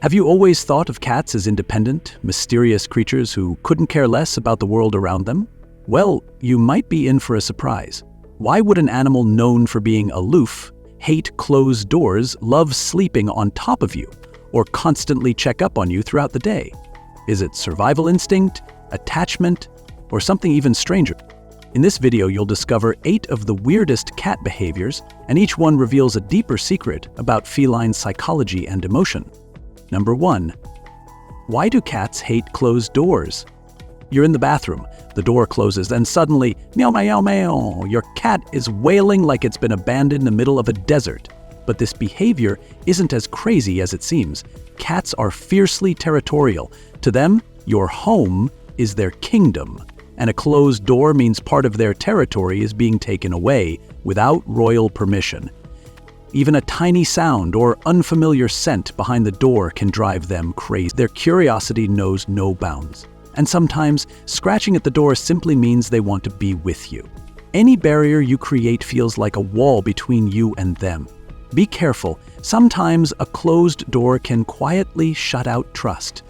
Have you always thought of cats as independent, mysterious creatures who couldn't care less about the world around them? Well, you might be in for a surprise. Why would an animal known for being aloof, hate closed doors, love sleeping on top of you, or constantly check up on you throughout the day? Is it survival instinct, attachment, or something even stranger? In this video, you'll discover 8 of the weirdest cat behaviors, and each one reveals a deeper secret about feline psychology and emotion. Number 1. Why do cats hate closed doors? You're in the bathroom, the door closes, and suddenly, meow, meow, meow, your cat is wailing like it's been abandoned in the middle of a desert. But this behavior isn't as crazy as it seems. Cats are fiercely territorial. To them, your home is their kingdom, and a closed door means part of their territory is being taken away without royal permission. Even a tiny sound or unfamiliar scent behind the door can drive them crazy. Their curiosity knows no bounds. And sometimes, scratching at the door simply means they want to be with you. Any barrier you create feels like a wall between you and them. Be careful. Sometimes a closed door can quietly shut out trust.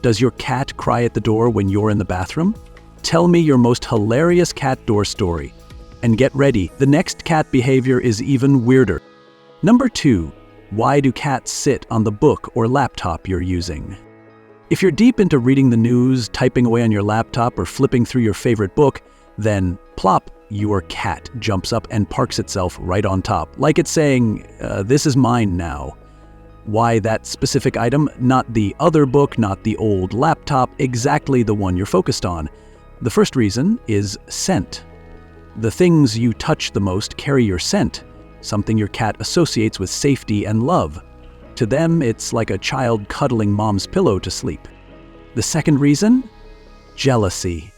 Does your cat cry at the door when you're in the bathroom? Tell me your most hilarious cat door story. And get ready, the next cat behavior is even weirder. Number 2. Why do cats sit on the book or laptop you're using? If you're deep into reading the news, typing away on your laptop, or flipping through your favorite book, then plop, your cat jumps up and parks itself right on top, like it's saying, this is mine now. Why that specific item? Not the other book, not the old laptop, exactly the one you're focused on. The first reason is scent. The things you touch the most carry your scent, something your cat associates with safety and love. To them, it's like a child cuddling mom's pillow to sleep. The second reason? Jealousy.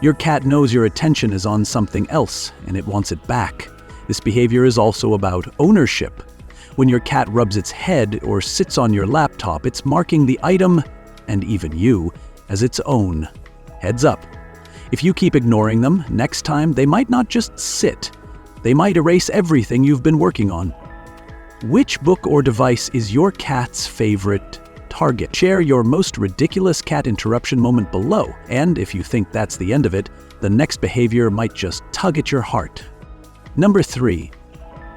Your cat knows your attention is on something else, and it wants it back. This behavior is also about ownership. When your cat rubs its head or sits on your laptop, it's marking the item, and even you, as its own. Heads up. If you keep ignoring them, next time they might not just sit. They might erase everything you've been working on. Which book or device is your cat's favorite target? Share your most ridiculous cat interruption moment below, and if you think that's the end of it, the next behavior might just tug at your heart. Number 3.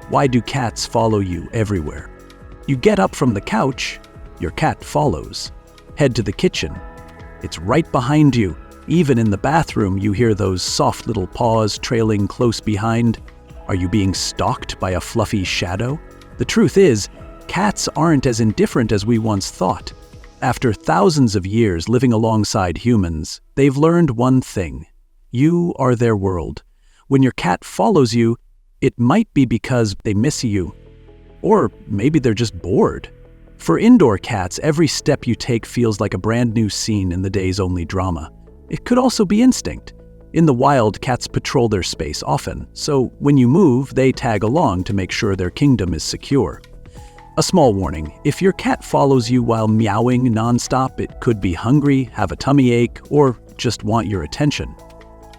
Why do cats follow you everywhere? You get up from the couch, your cat follows. Head to the kitchen. It's right behind you. Even in the bathroom, you hear those soft little paws trailing close behind. Are you being stalked by a fluffy shadow? The truth is, cats aren't as indifferent as we once thought. After thousands of years living alongside humans, they've learned one thing. You are their world. When your cat follows you, it might be because they miss you. Or maybe they're just bored. For indoor cats, every step you take feels like a brand new scene in the day's only drama. It could also be instinct. In the wild, cats patrol their space often, so when you move, they tag along to make sure their kingdom is secure. A small warning, if your cat follows you while meowing nonstop, it could be hungry, have a tummy ache, or just want your attention.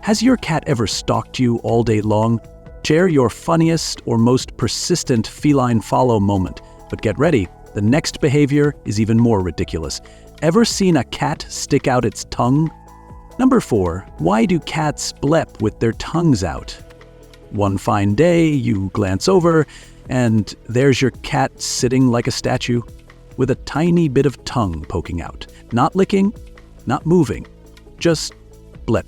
Has your cat ever stalked you all day long? Share your funniest or most persistent feline follow moment, but get ready, the next behavior is even more ridiculous. Ever seen a cat stick out its tongue? Number 4. Why do cats blep with their tongues out? One fine day, you glance over, and there's your cat sitting like a statue, with a tiny bit of tongue poking out. Not licking, not moving, just blep.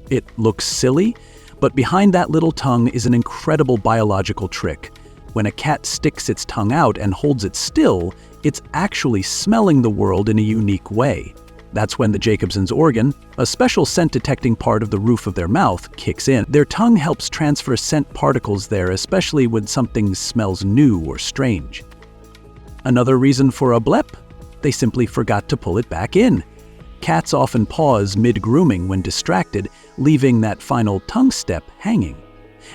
It looks silly, but behind that little tongue is an incredible biological trick. When a cat sticks its tongue out and holds it still, it's actually smelling the world in a unique way. That's when the Jacobson's organ, a special scent-detecting part of the roof of their mouth, kicks in. Their tongue helps transfer scent particles there, especially when something smells new or strange. Another reason for a blep? They simply forgot to pull it back in. Cats often pause mid-grooming when distracted, leaving that final tongue step hanging.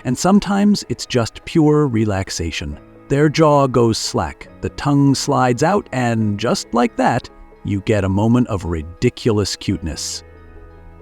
And sometimes it's just pure relaxation. Their jaw goes slack, the tongue slides out, and just like that, you get a moment of ridiculous cuteness.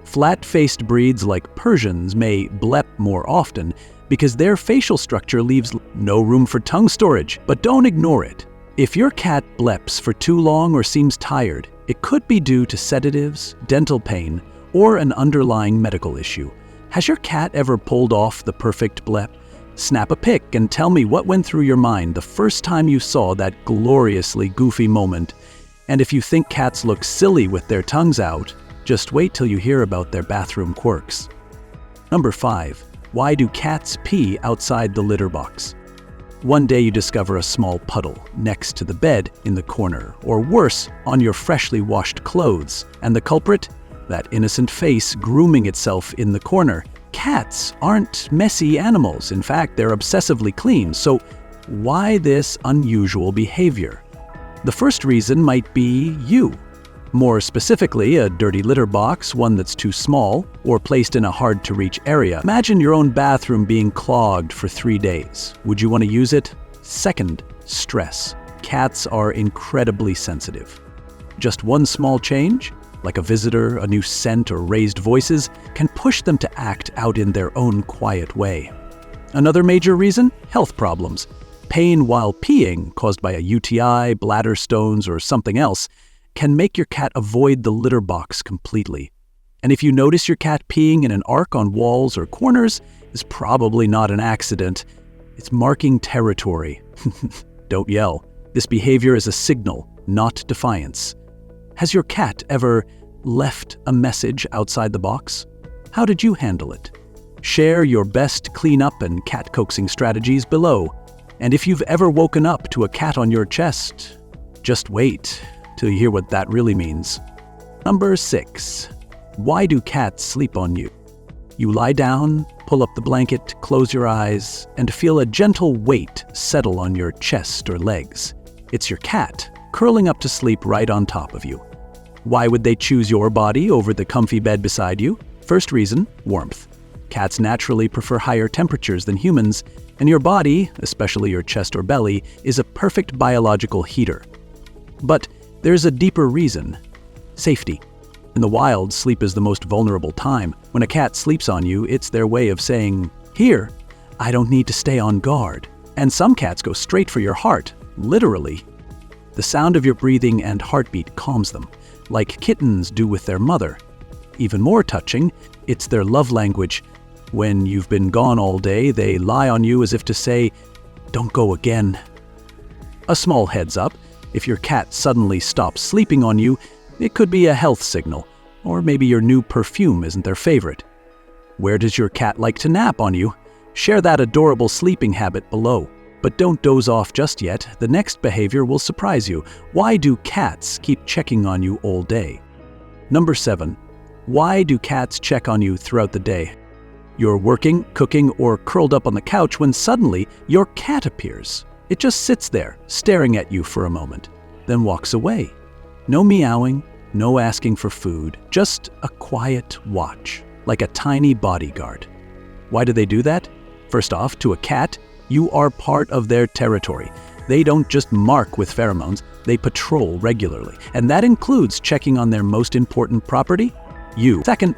Flat-faced breeds like Persians may blep more often because their facial structure leaves no room for tongue storage, but don't ignore it. If your cat bleps for too long or seems tired, it could be due to sedatives, dental pain, or an underlying medical issue. Has your cat ever pulled off the perfect blep? Snap a pic and tell me what went through your mind the first time you saw that gloriously goofy moment. And if you think cats look silly with their tongues out, just wait till you hear about their bathroom quirks. Number 5. Why do cats pee outside the litter box? One day you discover a small puddle next to the bed in the corner, or worse, on your freshly washed clothes. And the culprit? That innocent face grooming itself in the corner. Cats aren't messy animals. In fact, they're obsessively clean. So why this unusual behavior? The first reason might be you. More specifically, a dirty litter box, one that's too small, or placed in a hard-to-reach area. Imagine your own bathroom being clogged for 3 days. Would you want to use it? Second, stress. Cats are incredibly sensitive. Just one small change, like a visitor, a new scent, or raised voices, can push them to act out in their own quiet way. Another major reason? Health problems. Pain while peeing, caused by a UTI, bladder stones, or something else, can make your cat avoid the litter box completely. And if you notice your cat peeing in an arc on walls or corners, it's probably not an accident. It's marking territory. Don't yell. This behavior is a signal, not defiance. Has your cat ever left a message outside the box? How did you handle it? Share your best cleanup and cat coaxing strategies below. And if you've ever woken up to a cat on your chest, just wait till you hear what that really means. Number 6. Why do cats sleep on you? You lie down, pull up the blanket, close your eyes, and feel a gentle weight settle on your chest or legs. It's your cat curling up to sleep right on top of you. Why would they choose your body over the comfy bed beside you? First reason, warmth. Cats naturally prefer higher temperatures than humans, and your body, especially your chest or belly, is a perfect biological heater. But there's a deeper reason: safety. In the wild, sleep is the most vulnerable time. When a cat sleeps on you, it's their way of saying, "Here, I don't need to stay on guard." And some cats go straight for your heart, literally. The sound of your breathing and heartbeat calms them, like kittens do with their mother. Even more touching, it's their love language. When you've been gone all day, they lie on you as if to say, "Don't go again." A small heads up: if your cat suddenly stops sleeping on you, it could be a health signal, or maybe your new perfume isn't their favorite. Where does your cat like to nap on you? Share that adorable sleeping habit below. But don't doze off just yet. The next behavior will surprise you. Why do cats keep checking on you all day? Number 7. Why do cats check on you throughout the day? You're working, cooking, or curled up on the couch when suddenly your cat appears. It just sits there, staring at you for a moment, then walks away. No meowing, no asking for food, just a quiet watch, like a tiny bodyguard. Why do they do that? First off, to a cat, you are part of their territory. They don't just mark with pheromones, they patrol regularly. And that includes checking on their most important property, you. Second,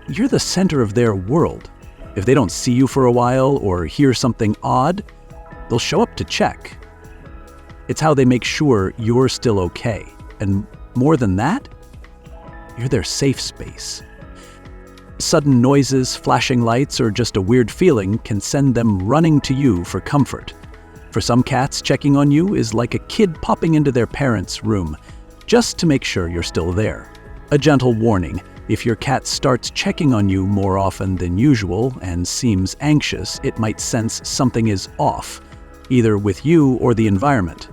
you're the center of their world. If they don't see you for a while or hear something odd, they'll show up to check. It's how they make sure you're still okay. And more than that, you're their safe space. Sudden noises, flashing lights, or just a weird feeling can send them running to you for comfort. For some cats, checking on you is like a kid popping into their parents' room, just to make sure you're still there. A gentle warning: if your cat starts checking on you more often than usual and seems anxious, it might sense something is off, either with you or the environment.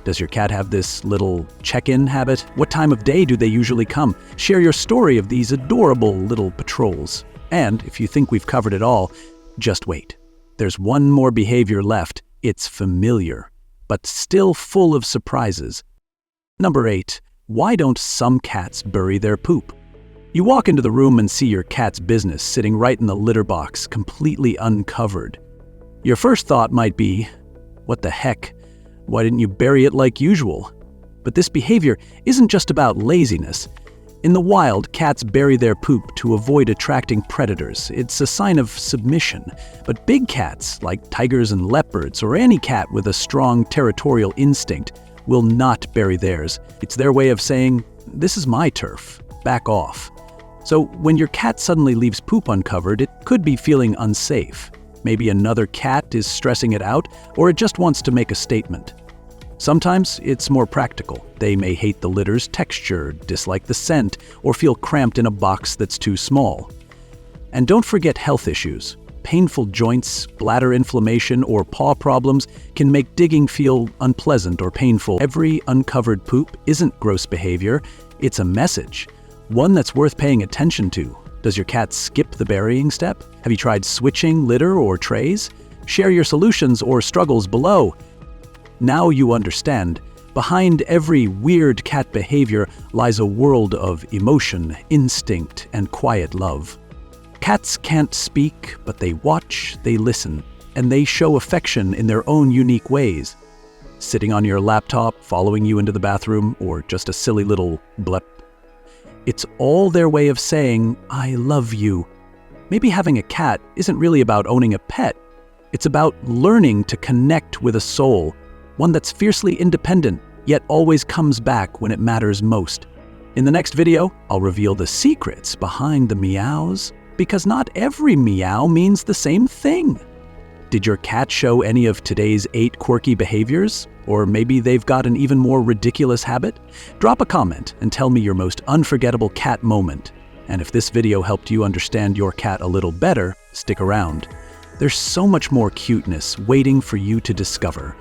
Does your cat have this little check-in habit? What time of day do they usually come? Share your story of these adorable little patrols. And if you think we've covered it all, just wait. There's one more behavior left. It's familiar, but still full of surprises. Number 8. Why don't some cats bury their poop? You walk into the room and see your cat's business sitting right in the litter box, completely uncovered. Your first thought might be, what the heck? Why didn't you bury it like usual? But this behavior isn't just about laziness. In the wild, cats bury their poop to avoid attracting predators. It's a sign of submission. But big cats, like tigers and leopards, or any cat with a strong territorial instinct, will not bury theirs. It's their way of saying, "This is my turf. Back off." So when your cat suddenly leaves poop uncovered, it could be feeling unsafe. Maybe another cat is stressing it out, or it just wants to make a statement. Sometimes it's more practical. They may hate the litter's texture, dislike the scent, or feel cramped in a box that's too small. And don't forget health issues. Painful joints, bladder inflammation, or paw problems can make digging feel unpleasant or painful. Every uncovered poop isn't gross behavior, it's a message, one that's worth paying attention to. Does your cat skip the burying step? Have you tried switching litter or trays? Share your solutions or struggles below. Now you understand. Behind every weird cat behavior lies a world of emotion, instinct, and quiet love. Cats can't speak, but they watch, they listen, and they show affection in their own unique ways. Sitting on your laptop, following you into the bathroom, or just a silly little blep. It's all their way of saying, "I love you." Maybe having a cat isn't really about owning a pet. It's about learning to connect with a soul, one that's fiercely independent, yet always comes back when it matters most. In the next video, I'll reveal the secrets behind the meows, because not every meow means the same thing. Did your cat show any of today's 8 quirky behaviors? Or maybe they've got an even more ridiculous habit? Drop a comment and tell me your most unforgettable cat moment. And if this video helped you understand your cat a little better, stick around. There's so much more cuteness waiting for you to discover.